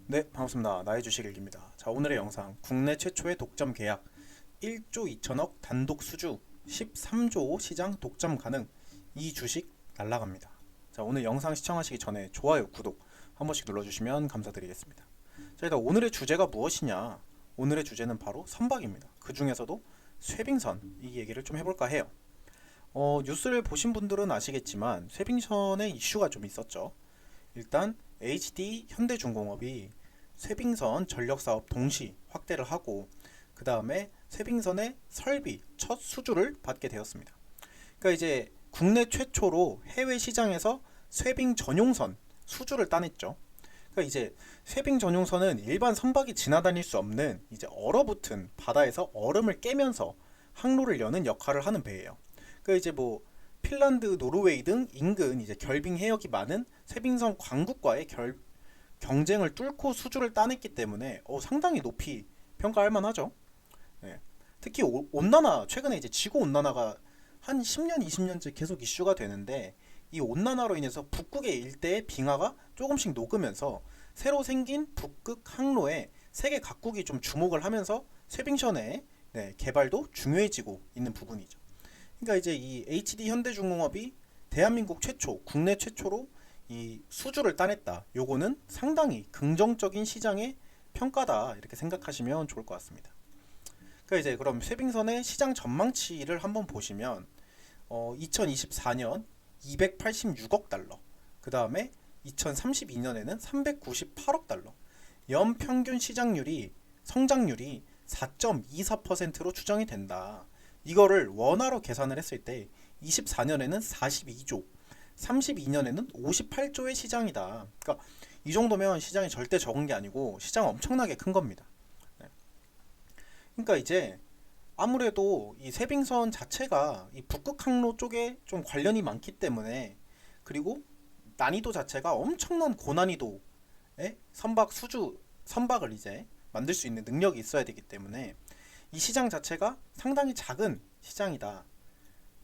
네, 반갑습니다. 나의 주식 일기입니다. 자, 오늘의 영상 국내 최초의 독점 계약 1조 2천억 단독 수주 13조 시장 독점 가능 이 주식 날라갑니다. 자, 오늘 영상 시청하시기 전에 좋아요, 구독 한 번씩 눌러주시면 감사드리겠습니다. 자, 일단 오늘의 주제가 무엇이냐? 오늘의 주제는 바로 선박입니다. 그 중에서도 쇠빙선 이 얘기를 좀 해볼까 해요. 뉴스를 보신 분들은 아시겠지만 쇠빙선의 이슈가 좀 있었죠. 일단 HD 현대중공업이 쇠빙선 전력사업 동시 확대를 하고 그 다음에 쇠빙선의 설비 첫 수주를 받게 되었습니다. 그러니까 이제 국내 최초로 해외 시장에서 쇠빙 전용선 수주를 따냈죠. 그러니까 이제 쇠빙 전용선은 일반 선박이 지나다닐 수 없는 이제 얼어붙은 바다에서 얼음을 깨면서 항로를 여는 역할을 하는 배예요. 그러니까 이제 뭐 핀란드, 노르웨이 등 인근 이제 결빙 해역이 많은 쇠빙선 광국과의 경쟁을 뚫고 수주를 따냈기 때문에 상당히 높이 평가할 만하죠. 네. 특히 온난화 최근에 이제 지구 온난화가 한 10년, 20년째 계속 이슈가 되는데 이 온난화로 인해서 북극의 일대의 빙하가 조금씩 녹으면서 새로 생긴 북극 항로에 세계 각국이 좀 주목을 하면서 쇠빙선의 개발도 중요해지고 있는 부분이죠. 그러니까 이제 이 HD 현대중공업이 대한민국 최초, 국내 최초로 이 수주를 따냈다. 요거는 상당히 긍정적인 시장의 평가다. 이렇게 생각하시면 좋을 것 같습니다. 그러니까 이제 그럼 쇠빙선의 시장 전망치를 한번 보시면 2024년 286억 달러, 그 다음에 2032년에는 398억 달러, 연평균 시장률이 성장률이 4.24%로 추정이 된다. 이거를 원화로 계산을 했을 때 24년에는 42조, 32년에는 58조의 시장이다. 그러니까 이 정도면 시장이 절대 적은 게 아니고 시장 엄청나게 큰 겁니다. 네. 그러니까 이제 아무래도 이 쇠빙선 자체가 이 북극 항로 쪽에 좀 관련이 많기 때문에 그리고 난이도 자체가 엄청난 고난이도의 선박을 이제 만들 수 있는 능력이 있어야 되기 때문에 이 시장 자체가 상당히 작은 시장이다.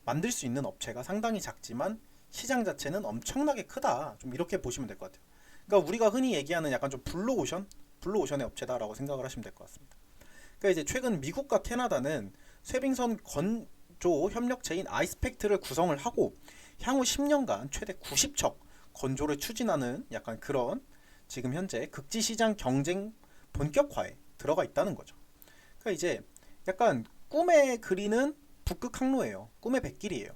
만들 수 있는 업체가 상당히 작지만 시장 자체는 엄청나게 크다. 좀 이렇게 보시면 될 것 같아요. 그러니까 우리가 흔히 얘기하는 약간 좀 블루오션의 업체다라고 생각을 하시면 될 것 같습니다. 그러니까 이제 최근 미국과 캐나다는 쇠빙선 건조 협력체인 아이스팩트를 구성을 하고 향후 10년간 최대 90척 건조를 추진하는 약간 그런 지금 현재 극지 시장 경쟁 본격화에 들어가 있다는 거죠. 그러니까 이제 약간 꿈에 그리는 북극 항로예요. 꿈의 백길이에요.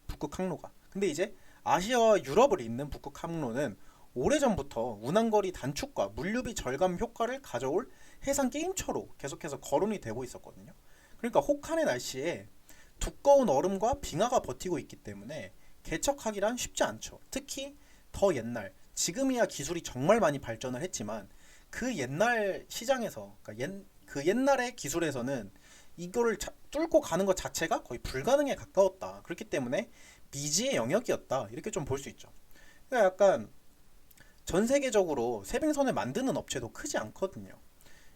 북극 항로가. 근데 이제 아시아와 유럽을 잇는 북극 항로는 오래전부터 운항거리 단축과 물류비 절감 효과를 가져올 해상 게임처로 계속해서 거론이 되고 있었거든요. 그러니까 혹한의 날씨에 두꺼운 얼음과 빙하가 버티고 있기 때문에 개척하기란 쉽지 않죠. 특히 더 옛날, 지금이야 기술이 정말 많이 발전을 했지만 그 옛날 시장에서, 그러니까 그 옛날의 기술에서는 이거를 뚫고 가는 것 자체가 거의 불가능에 가까웠다. 그렇기 때문에 미지의 영역이었다. 이렇게 좀 볼 수 있죠. 그러니까 약간 전 세계적으로 쇠빙선을 만드는 업체도 크지 않거든요.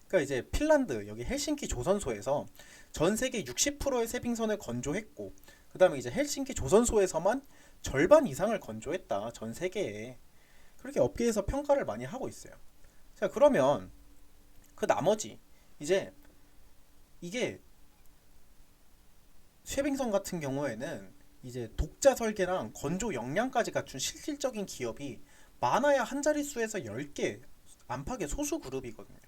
그러니까 이제 핀란드 여기 헬싱키 조선소에서 전 세계 60%의 쇠빙선을 건조했고 그 다음에 이제 헬싱키 조선소에서만 절반 이상을 건조했다. 전 세계에. 그렇게 업계에서 평가를 많이 하고 있어요. 자, 그러면 그 나머지 이제 이게 쇠빙선 같은 경우에는 이제 독자 설계랑 건조 역량까지 갖춘 실질적인 기업이 많아야 한 자릿수에서 10개 안팎의 소수 그룹이거든요.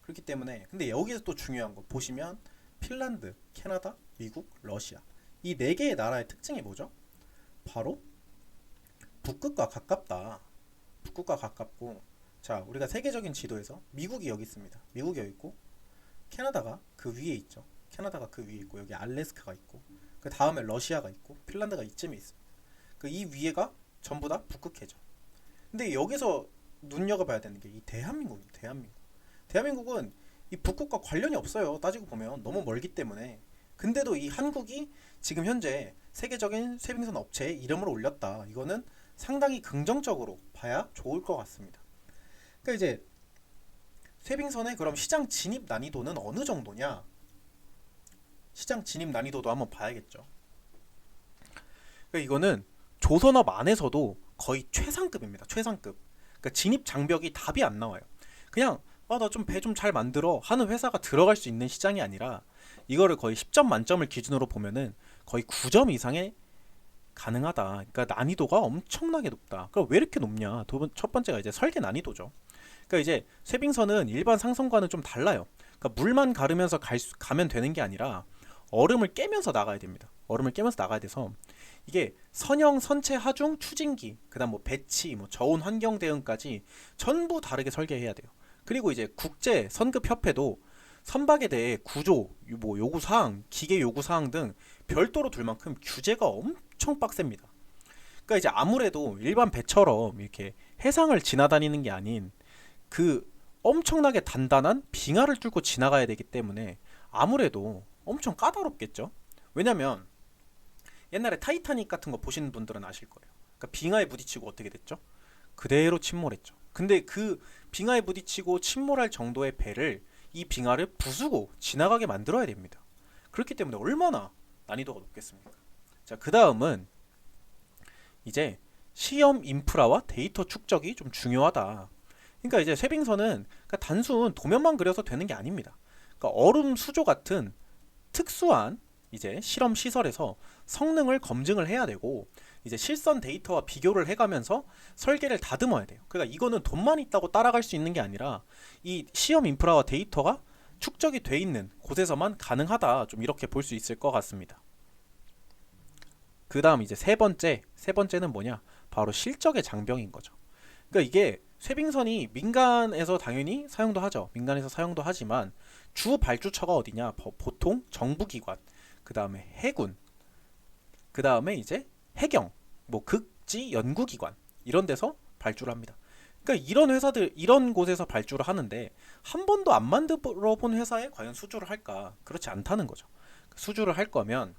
그렇기 때문에 근데 여기서 또 중요한 거 보시면 핀란드, 캐나다, 미국, 러시아 이 네 개의 나라의 특징이 뭐죠? 바로 북극과 가깝다. 북극과 가깝고 자 우리가 세계적인 지도에서 미국이 여기 있습니다. 미국이 여기 있고 캐나다가 그 위에 있죠. 캐나다가 그 위에 있고 여기 알래스카가 있고 그 다음에 러시아가 있고 핀란드가 이쯤에 있습니다. 그 이 위에가 전부 다 북극해죠. 근데 여기서 눈여겨봐야 되는 게 이 대한민국입니다. 대한민국은 이 북극과 관련이 없어요. 따지고 보면 너무 멀기 때문에. 근데도 이 한국이 지금 현재 세계적인 쇠빙선 업체에 이름을 올렸다. 이거는 상당히 긍정적으로 봐야 좋을 것 같습니다. 그러니까 이제 쇠빙선의 그럼 시장 진입 난이도는 어느 정도냐? 시장 진입 난이도도 한번 봐야겠죠. 그러니까 이거는 조선업 안에서도 거의 최상급입니다. 최상급. 그러니까 진입 장벽이 답이 안 나와요. 그냥 나 좀 배 좀 잘 만들어 하는 회사가 들어갈 수 있는 시장이 아니라 이거를 거의 10점 만점을 기준으로 보면은 거의 9점 이상의 가능하다. 그러니까 난이도가 엄청나게 높다. 그럼 왜 이렇게 높냐? 첫 번째가 이제 설계 난이도죠. 그러니까 이제 쇠빙선은 일반 상선과는 좀 달라요. 그러니까 물만 가르면서 가면 되는 게 아니라 얼음을 깨면서 나가야 됩니다. 얼음을 깨면서 나가야 돼서 이게 선형, 선체, 하중, 추진기, 그다음 뭐 배치, 뭐 저온 환경 대응까지 전부 다르게 설계해야 돼요. 그리고 이제 국제 선급 협회도 선박에 대해 구조, 뭐 요구 사항, 기계 요구 사항 등 별도로 둘 만큼 규제가 엄청 빡셉니다. 그러니까 이제 아무래도 일반 배처럼 이렇게 해상을 지나다니는 게 아닌 그 엄청나게 단단한 빙하를 뚫고 지나가야 되기 때문에 아무래도 엄청 까다롭겠죠. 왜냐면 옛날에 타이타닉 같은 거 보시는 분들은 아실 거예요. 그러니까 빙하에 부딪히고 어떻게 됐죠? 그대로 침몰했죠. 근데 그 빙하에 부딪히고 침몰할 정도의 배를 이 빙하를 부수고 지나가게 만들어야 됩니다. 그렇기 때문에 얼마나 난이도가 높겠습니까? 자, 그 다음은 이제 시험 인프라와 데이터 축적이 좀 중요하다. 그러니까 이제 쇠빙선은 그러니까 단순 도면만 그려서 되는 게 아닙니다. 그러니까 얼음 수조 같은 특수한 이제 실험 시설에서 성능을 검증을 해야 되고 이제 실선 데이터와 비교를 해가면서 설계를 다듬어야 돼요. 그러니까 이거는 돈만 있다고 따라갈 수 있는 게 아니라 이 시험 인프라와 데이터가 축적이 돼 있는 곳에서만 가능하다. 좀 이렇게 볼 수 있을 것 같습니다. 그 다음 이제 세 번째는 뭐냐? 바로 실적의 장벽인 거죠. 그러니까 이게 쇠빙선이 민간에서 당연히 사용도 하죠. 민간에서 사용도 하지만 주 발주처가 어디냐? 보통 정부기관, 그 다음에 해군, 그 다음에 이제 해경, 뭐 극지 연구기관 이런 데서 발주를 합니다. 그러니까 이런 회사들 이런 곳에서 발주를 하는데 한 번도 안 만들어 본 회사에 과연 수주를 할까? 그렇지 않다는 거죠. 수주를 할 거면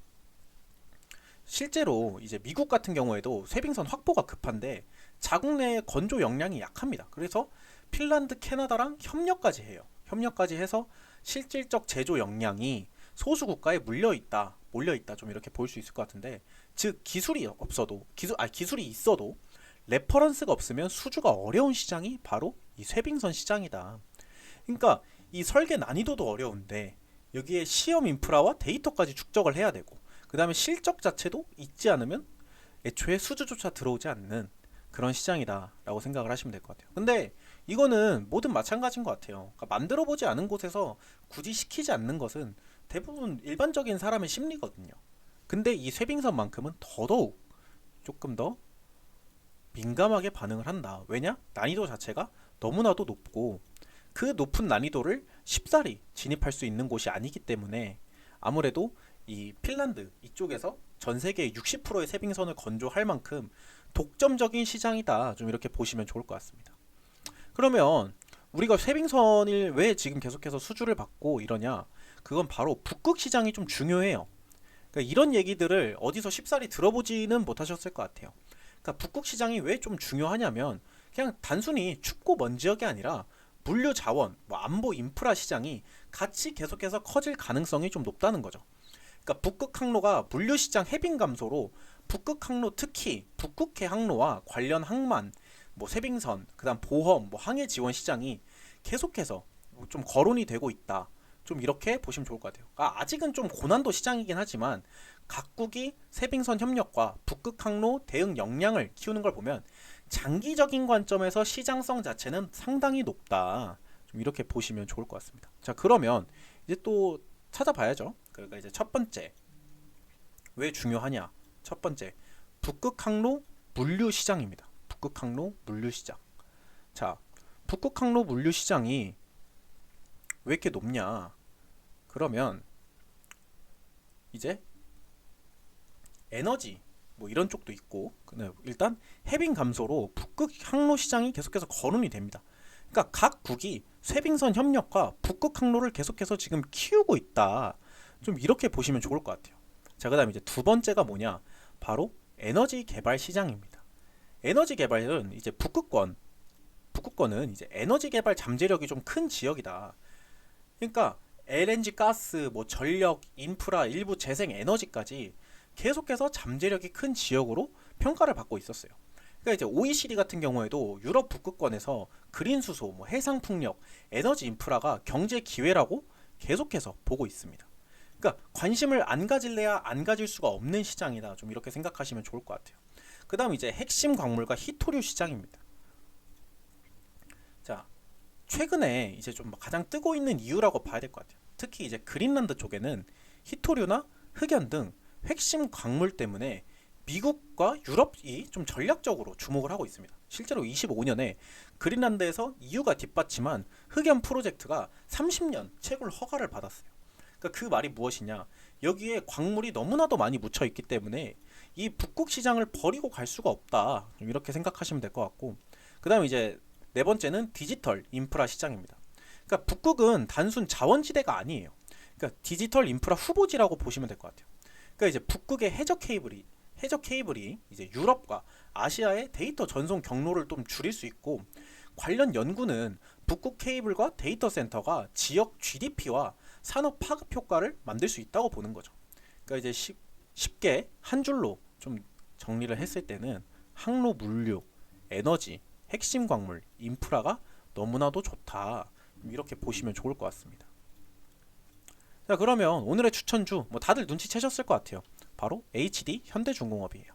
실제로 이제 미국 같은 경우에도 쇠빙선 확보가 급한데 자국 내 건조 역량이 약합니다. 그래서 핀란드, 캐나다랑 협력까지 해요. 협력까지 해서 실질적 제조 역량이 소수 국가에 몰려 있다 좀 이렇게 볼 수 있을 것 같은데 즉 기술이 없어도 기술이 있어도 레퍼런스가 없으면 수주가 어려운 시장이 바로 이 쇠빙선 시장이다. 그러니까 이 설계 난이도도 어려운데 여기에 시험 인프라와 데이터까지 축적을 해야 되고 그 다음에 실적 자체도 있지 않으면 애초에 수주조차 들어오지 않는 그런 시장이다 라고 생각을 하시면 될 것 같아요. 근데 이거는 뭐든 마찬가지인 것 같아요. 그러니까 만들어보지 않은 곳에서 굳이 시키지 않는 것은 대부분 일반적인 사람의 심리거든요. 근데 이 쇠빙선만큼은 더더욱 조금 더 민감하게 반응을 한다. 왜냐? 난이도 자체가 너무나도 높고 그 높은 난이도를 쉽사리 진입할 수 있는 곳이 아니기 때문에 아무래도 이 핀란드 이쪽에서 전 세계의 60%의 쇠빙선을 건조할 만큼 독점적인 시장이다. 좀 이렇게 보시면 좋을 것 같습니다. 그러면 우리가 쇠빙선을 왜 지금 계속해서 수주를 받고 이러냐? 그건 바로 북극 시장이 좀 중요해요. 그러니까 이런 얘기들을 어디서 쉽사리 들어보지는 못하셨을 것 같아요. 그러니까 북극 시장이 왜 좀 중요하냐면 그냥 단순히 춥고 먼 지역이 아니라 물류 자원, 뭐 안보 인프라 시장이 같이 계속해서 커질 가능성이 좀 높다는 거죠. 그러니까 북극 항로가 물류 시장 해빙 감소로 북극 항로 특히 북극해 항로와 관련 항만, 뭐 쇠빙선, 그다음 보험, 뭐 항해 지원 시장이 계속해서 좀 거론이 되고 있다. 좀 이렇게 보시면 좋을 것 같아요. 아직은 좀 고난도 시장이긴 하지만 각국이 쇠빙선 협력과 북극 항로 대응 역량을 키우는 걸 보면 장기적인 관점에서 시장성 자체는 상당히 높다. 좀 이렇게 보시면 좋을 것 같습니다. 자, 그러면 이제 또 찾아봐야죠. 그러니까 이제 첫 번째 왜 중요하냐? 첫 번째 북극 항로 물류 시장입니다. 북극 항로 물류 시장. 자, 북극 항로 물류 시장이 왜 이렇게 높냐? 그러면 이제 에너지 뭐 이런 쪽도 있고 일단 해빙 감소로 북극 항로 시장이 계속해서 거론이 됩니다. 그러니까 각국이 쇠빙선 협력과 북극 항로를 계속해서 지금 키우고 있다. 좀 이렇게 보시면 좋을 것 같아요. 자, 그다음에 이제 두 번째가 뭐냐? 바로 에너지 개발 시장입니다. 에너지 개발은 이제 북극권은 이제 에너지 개발 잠재력이 좀 큰 지역이다. 그러니까 LNG 가스, 뭐 전력, 인프라, 일부 재생 에너지까지 계속해서 잠재력이 큰 지역으로 평가를 받고 있었어요. 그러니까 이제 OECD 같은 경우에도 유럽 북극권에서 그린 수소, 뭐 해상 풍력, 에너지 인프라가 경제 기회라고 계속해서 보고 있습니다. 그러니까 관심을 안 가질래야 안 가질 수가 없는 시장이다. 좀 이렇게 생각하시면 좋을 것 같아요. 그다음 이제 핵심 광물과 희토류 시장입니다. 자, 최근에 이제 좀 가장 뜨고 있는 이유라고 봐야 될 것 같아요. 특히 이제 그린란드 쪽에는 희토류나 흑연 등 핵심 광물 때문에 미국과 유럽이 좀 전략적으로 주목을 하고 있습니다. 실제로 25년에 그린란드에서 EU가 뒷받침한 흑연 프로젝트가 30년 채굴 허가를 받았어요. 그러니까 그 말이 무엇이냐? 여기에 광물이 너무나도 많이 묻혀 있기 때문에 이 북극 시장을 버리고 갈 수가 없다. 좀 이렇게 생각하시면 될 것 같고, 그다음 이제 네 번째는 디지털 인프라 시장입니다. 그러니까 북극은 단순 자원지대가 아니에요. 그러니까 디지털 인프라 후보지라고 보시면 될 것 같아요. 그러니까 이제 북극의 해저 케이블이 이제 유럽과 아시아의 데이터 전송 경로를 좀 줄일 수 있고, 관련 연구는 북극 케이블과 데이터 센터가 지역 GDP와 산업 파급 효과를 만들 수 있다고 보는 거죠. 그러니까 이제 쉽게 한 줄로 좀 정리를 했을 때는 항로 물류, 에너지, 핵심 광물, 인프라가 너무나도 좋다. 이렇게 보시면 좋을 것 같습니다. 자, 그러면 오늘의 추천주 뭐 다들 눈치채셨을 것 같아요. 바로 HD 현대중공업이에요.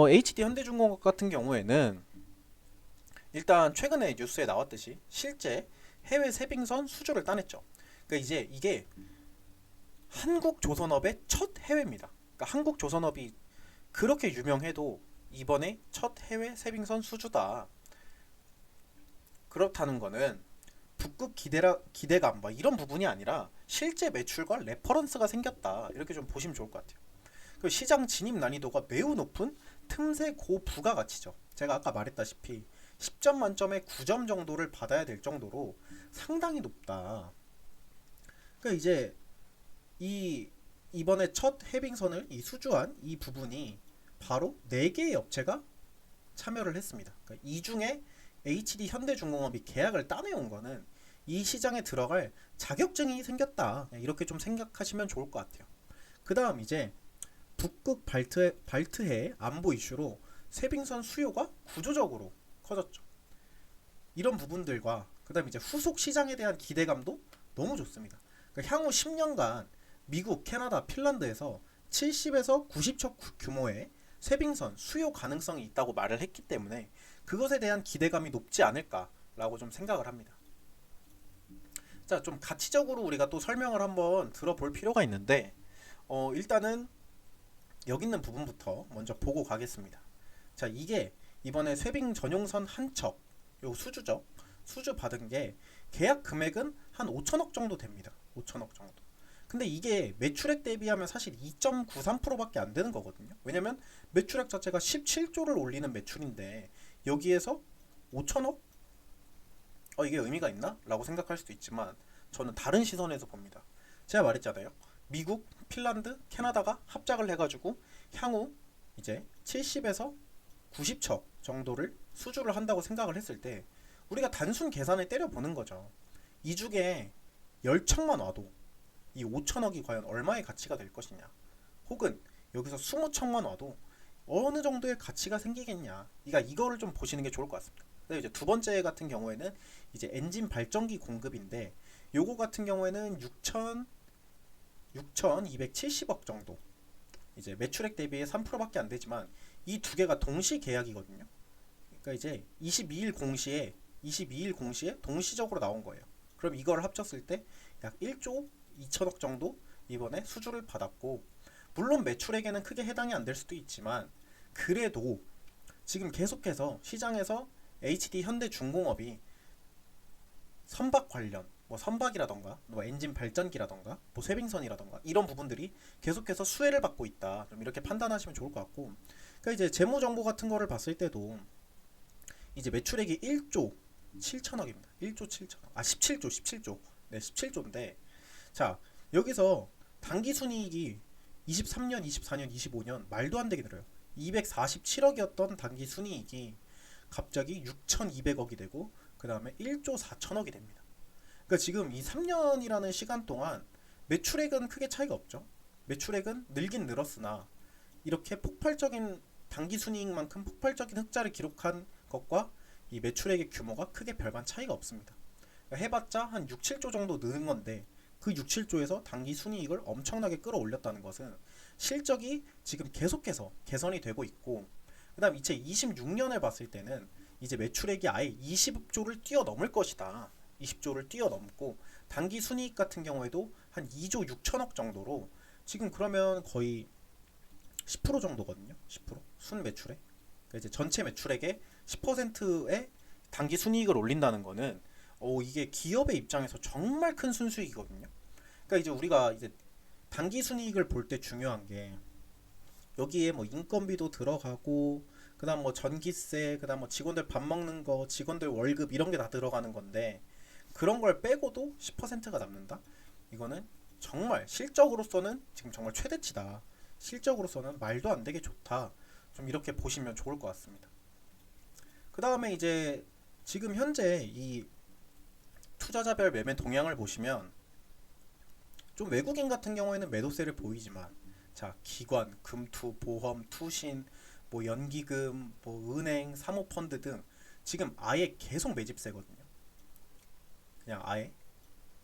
HD 현대중공업 같은 경우에는 일단 최근에 뉴스에 나왔듯이 실제 해외 세빙선 수주를 따냈죠. 그러니까 이제 이게 한국조선업의 첫 해외입니다. 그러니까 한국조선업이 그렇게 유명해도 이번에 첫 해외 세빙선 수주다. 그렇다는 거는 북극 기대감 뭐 이런 부분이 아니라 실제 매출과 레퍼런스가 생겼다. 이렇게 좀 보시면 좋을 것 같아요. 그 시장 진입 난이도가 매우 높은 틈새 고부가가치죠. 제가 아까 말했다시피 10점 만점에 9점 정도를 받아야 될 정도로 상당히 높다. 그러니까 이제 이번에 첫 해빙선을 수주한 이 부분이 바로 4개의 업체가 참여를 했습니다. 그러니까 이 중에 HD 현대중공업이 계약을 따내온 거는 이 시장에 들어갈 자격증이 생겼다. 이렇게 좀 생각하시면 좋을 것 같아요. 그 다음 이제 북극 발트해 안보 이슈로 세빙선 수요가 구조적으로 커졌죠. 이런 부분들과 그 다음 이제 후속 시장에 대한 기대감도 너무 좋습니다. 그러니까 향후 10년간 미국, 캐나다, 핀란드에서 70에서 90척 규모의 세빙선 수요 가능성이 있다고 말을 했기 때문에 그것에 대한 기대감이 높지 않을까라고 좀 생각을 합니다. 자, 좀 가치적으로 우리가 또 설명을 한번 들어볼 필요가 있는데, 일단은 여기 있는 부분부터 먼저 보고 가겠습니다. 자, 이게 이번에 쇠빙 전용선 한 척, 요 수주죠. 수주 받은 게 계약 금액은 한 5천억 정도 됩니다. 5천억 정도. 근데 이게 매출액 대비하면 사실 2.93%밖에 안 되는 거거든요. 왜냐면 매출액 자체가 17조를 올리는 매출인데 여기에서 5천억? 이게 의미가 있나? 라고 생각할 수도 있지만 저는 다른 시선에서 봅니다. 제가 말했잖아요. 미국, 핀란드, 캐나다가 합작을 해가지고 향후 이제 70에서 90척 정도를 수주를 한다고 생각을 했을 때 우리가 단순 계산을 때려보는 거죠. 이 중에 10척만 와도 이 5천억이 과연 얼마의 가치가 될 것이냐, 혹은 여기서 20척만 와도 어느 정도의 가치가 생기겠냐, 이거를 좀 보시는 게 좋을 것 같습니다. 그다음에 이제 두 번째 같은 경우에는 이제 엔진 발전기 공급인데 요거 같은 경우에는 6,270억 정도, 이제 매출액 대비에 3%밖에 안 되지만 이 두 개가 동시 계약이거든요. 그러니까 이제 22일 공시에 동시적으로 나온 거예요. 그럼 이걸 합쳤을 때 약 1조 2천억 정도 이번에 수주를 받았고, 물론 매출액에는 크게 해당이 안 될 수도 있지만 그래도 지금 계속해서 시장에서 HD 현대중공업이 선박 관련 선박이라던가 엔진 발전기라던가 쇠빙선이라던가 이런 부분들이 계속해서 수혜를 받고 있다, 좀 이렇게 판단하시면 좋을 것 같고, 그러니까 이제 재무 정보 같은 거를 봤을 때도 이제 매출액이 1조 7천억입니다. 1조 7천억. 17조. 네, 17조인데 자, 여기서 당기 순이익이 23년, 24년, 25년 말도 안 되게 늘어요. 247억이었던 당기 순이익이 갑자기 6,200억이 되고 그 다음에 1조 4천억이 됩니다. 그러니까 지금 이 3년이라는 시간 동안 매출액은 크게 차이가 없죠. 매출액은 늘긴 늘었으나 이렇게 폭발적인 단기 순이익만큼 폭발적인 흑자를 기록한 것과 이 매출액의 규모가 크게 별반 차이가 없습니다. 그러니까 해봤자 한 6, 7조 정도 느는 건데 그 6, 7조에서 단기 순이익을 엄청나게 끌어올렸다는 것은 실적이 지금 계속해서 개선이 되고 있고, 그 다음 2026년을 봤을 때는 이제 매출액이 아예 20조를 뛰어넘을 것이다. 20조를 뛰어넘고 단기 순이익 같은 경우에도 한 2조 6천억 정도로 지금 그러면 거의 10% 정도거든요. 10% 순매출액. 그러니까 이제 전체 매출액의 10%의 단기 순이익을 올린다는 거는 이게 기업의 입장에서 정말 큰 순수익이거든요. 그러니까 이제 우리가 이제 단기 순이익을 볼 때 중요한 게 여기에 뭐 인건비도 들어가고 그다음 뭐 전기세, 그다음 뭐 직원들 밥 먹는 거, 직원들 월급 이런 게 다 들어가는 건데 그런 걸 빼고도 10%가 남는다? 이거는 정말 실적으로서는 지금 정말 최대치다. 실적으로서는 말도 안 되게 좋다. 좀 이렇게 보시면 좋을 것 같습니다. 그 다음에 이제 지금 현재 이 투자자별 매매 동향을 보시면 좀 외국인 같은 경우에는 매도세를 보이지만 자, 기관, 금투, 보험, 투신, 뭐 연기금, 뭐 은행, 사모펀드 등 지금 아예 계속 매집세거든요. 그냥 아예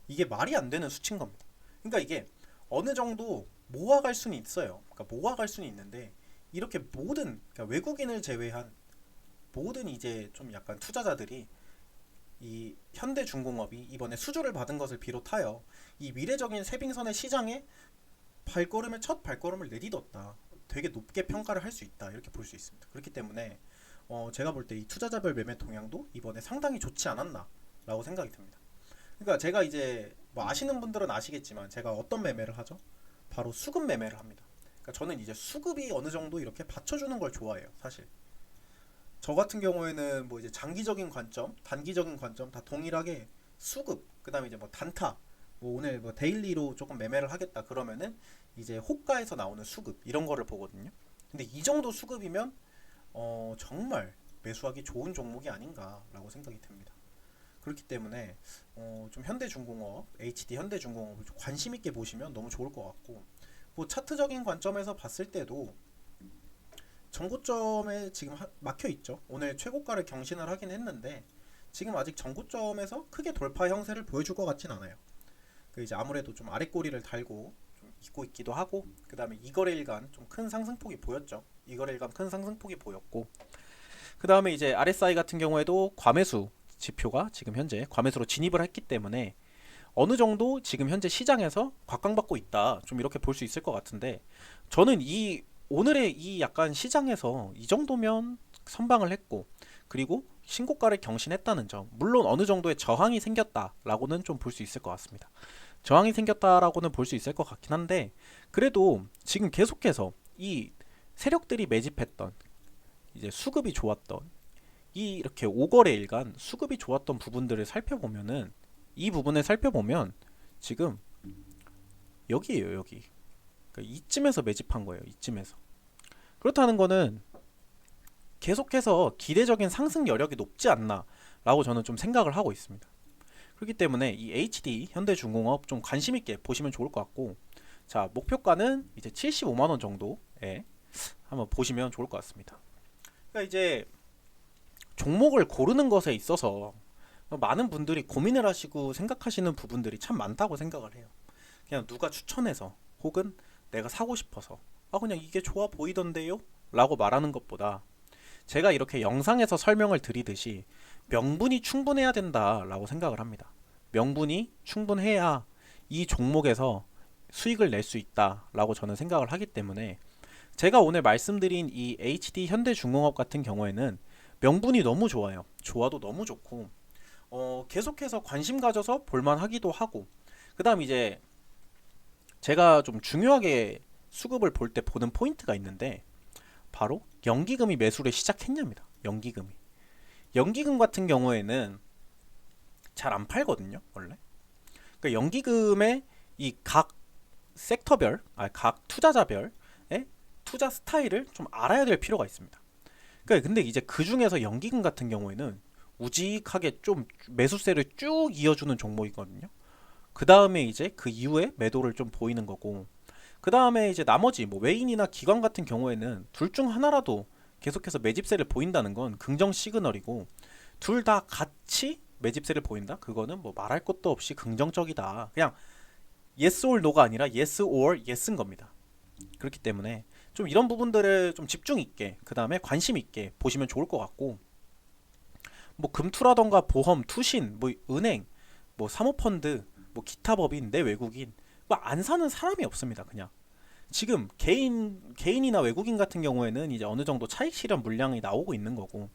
이게 말이 안 되는 수치인 겁니다. 그러니까 이게 어느 정도 모아갈 수는 있어요. 그러니까 모아갈 수는 있는데 이렇게 모든 그러니까 외국인을 제외한 모든 이제 좀 약간 투자자들이 이 현대중공업이 이번에 수주를 받은 것을 비롯하여 이 미래적인 쇠빙선의 시장에 첫 발걸음을 내딛었다. 되게 높게 평가를 할 수 있다. 이렇게 볼 수 있습니다. 그렇기 때문에 제가 볼 때 이 투자자별 매매 동향도 이번에 상당히 좋지 않았나라고 생각이 듭니다. 그러니까 제가 이제 뭐 아시는 분들은 아시겠지만 제가 어떤 매매를 하죠? 바로 수급 매매를 합니다. 그러니까 저는 이제 수급이 어느 정도 이렇게 받쳐주는 걸 좋아해요. 사실 저 같은 경우에는 뭐 이제 장기적인 관점, 단기적인 관점 다 동일하게 수급, 그다음에 이제 뭐 단타, 뭐 오늘 뭐 데일리로 조금 매매를 하겠다 그러면은 이제 호가에서 나오는 수급 이런 거를 보거든요. 근데 이 정도 수급이면 정말 매수하기 좋은 종목이 아닌가라고 생각이 듭니다. 그렇기 때문에 좀 현대중공업, HD 현대중공업을 좀 관심 있게 보시면 너무 좋을 것 같고, 뭐 차트적인 관점에서 봤을 때도 전고점에 지금 막혀 있죠. 오늘 최고가를 경신을 하긴 했는데 지금 아직 전고점에서 크게 돌파 형세를 보여줄 것 같진 않아요. 그 이제 아무래도 좀 아래 꼬리를 달고 좀 있고 있기도 하고, 그 다음에 이거래일간 좀 큰 상승폭이 보였죠. 이거래일간 큰 상승폭이 보였고, 그 다음에 이제 RSI 같은 경우에도 과매수 지표가 지금 현재 과매수로 진입을 했기 때문에 어느 정도 지금 현재 시장에서 곽강받고 있다. 좀 이렇게 볼 수 있을 것 같은데, 저는 이 오늘의 이 약간 시장에서 이 정도면 선방을 했고, 그리고 신고가를 경신했다는 점, 물론 어느 정도의 저항이 생겼다라고는 좀 볼 수 있을 것 같습니다. 저항이 생겼다라고는 볼 수 있을 것 같긴 한데, 그래도 지금 계속해서 이 세력들이 매집했던 이제 수급이 좋았던 이 이렇게 5거래일간 수급이 좋았던 부분들을 살펴보면은, 이 부분을 살펴보면 지금 여기에요. 여기 그러니까 이쯤에서 매집한 거예요. 이쯤에서. 그렇다는 거는 계속해서 기대적인 상승 여력이 높지 않나 라고 저는 좀 생각을 하고 있습니다. 그렇기 때문에 이 HD 현대중공업 좀 관심 있게 보시면 좋을 것 같고, 자, 목표가는 이제 75만원 정도에 한번 보시면 좋을 것 같습니다. 그러니까 이제 종목을 고르는 것에 있어서 많은 분들이 고민을 하시고 생각하시는 부분들이 참 많다고 생각을 해요. 그냥 누가 추천해서 혹은 내가 사고 싶어서 그냥 이게 좋아 보이던데요? 라고 말하는 것보다 제가 이렇게 영상에서 설명을 드리듯이 명분이 충분해야 된다라고 생각을 합니다. 명분이 충분해야 이 종목에서 수익을 낼 수 있다라고 저는 생각을 하기 때문에, 제가 오늘 말씀드린 이 HD 현대중공업 같은 경우에는 명분이 너무 좋아요. 좋아도 너무 좋고 계속해서 관심 가져서 볼만하기도 하고, 그 다음 이제 제가 좀 중요하게 수급을 볼 때 보는 포인트가 있는데, 바로 연기금이 매수를 시작했냐입니다. 연기금 같은 경우에는 잘 안 팔거든요, 원래. 그러니까 연기금의 이 각 섹터별, 각 투자자별의 투자 스타일을 좀 알아야 될 필요가 있습니다. 그러니까 근데 이제 그 중에서 연기금 같은 경우에는 우직하게 좀 매수세를 쭉 이어주는 종목이거든요. 그 다음에 이제 그 이후에 매도를 좀 보이는 거고, 그 다음에 이제 나머지 뭐 외인이나 기관 같은 경우에는 둘 중 하나라도 계속해서 매집세를 보인다는 건 긍정 시그널이고, 둘 다 같이 매집세를 보인다? 그거는 뭐 말할 것도 없이 긍정적이다. 그냥 yes or no가 아니라 yes or yes인 겁니다. 그렇기 때문에 좀 이런 부분들을 좀 집중 있게, 그 다음에 관심 있게 보시면 좋을 것 같고, 뭐 금투라던가 보험, 투신, 뭐 은행, 뭐 사모펀드, 뭐 기타 법인, 내 외국인, 뭐 안 사는 사람이 없습니다. 그냥 지금 개인이나 외국인 같은 경우에는 이제 어느 정도 차익 실현 물량이 나오고 있는 거고,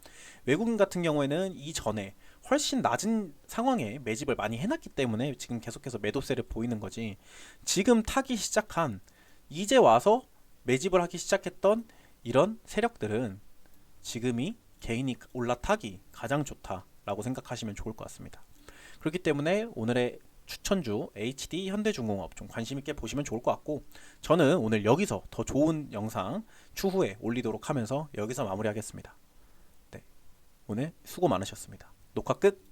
외국인 같은 경우에는 이전에 훨씬 낮은 상황에 매집을 많이 해놨기 때문에 지금 계속해서 매도세를 보이는 거지, 지금 타기 시작한, 이제 와서 매집을 하기 시작했던 이런 세력들은 지금이 개인이 올라타기 가장 좋다라고 생각하시면 좋을 것 같습니다. 그렇기 때문에 오늘의 추천주 HD 현대중공업 좀 관심 있게 보시면 좋을 것 같고, 저는 오늘 여기서 더 좋은 영상 추후에 올리도록 하면서 여기서 마무리하겠습니다. 네, 오늘 수고 많으셨습니다. 녹화 끝.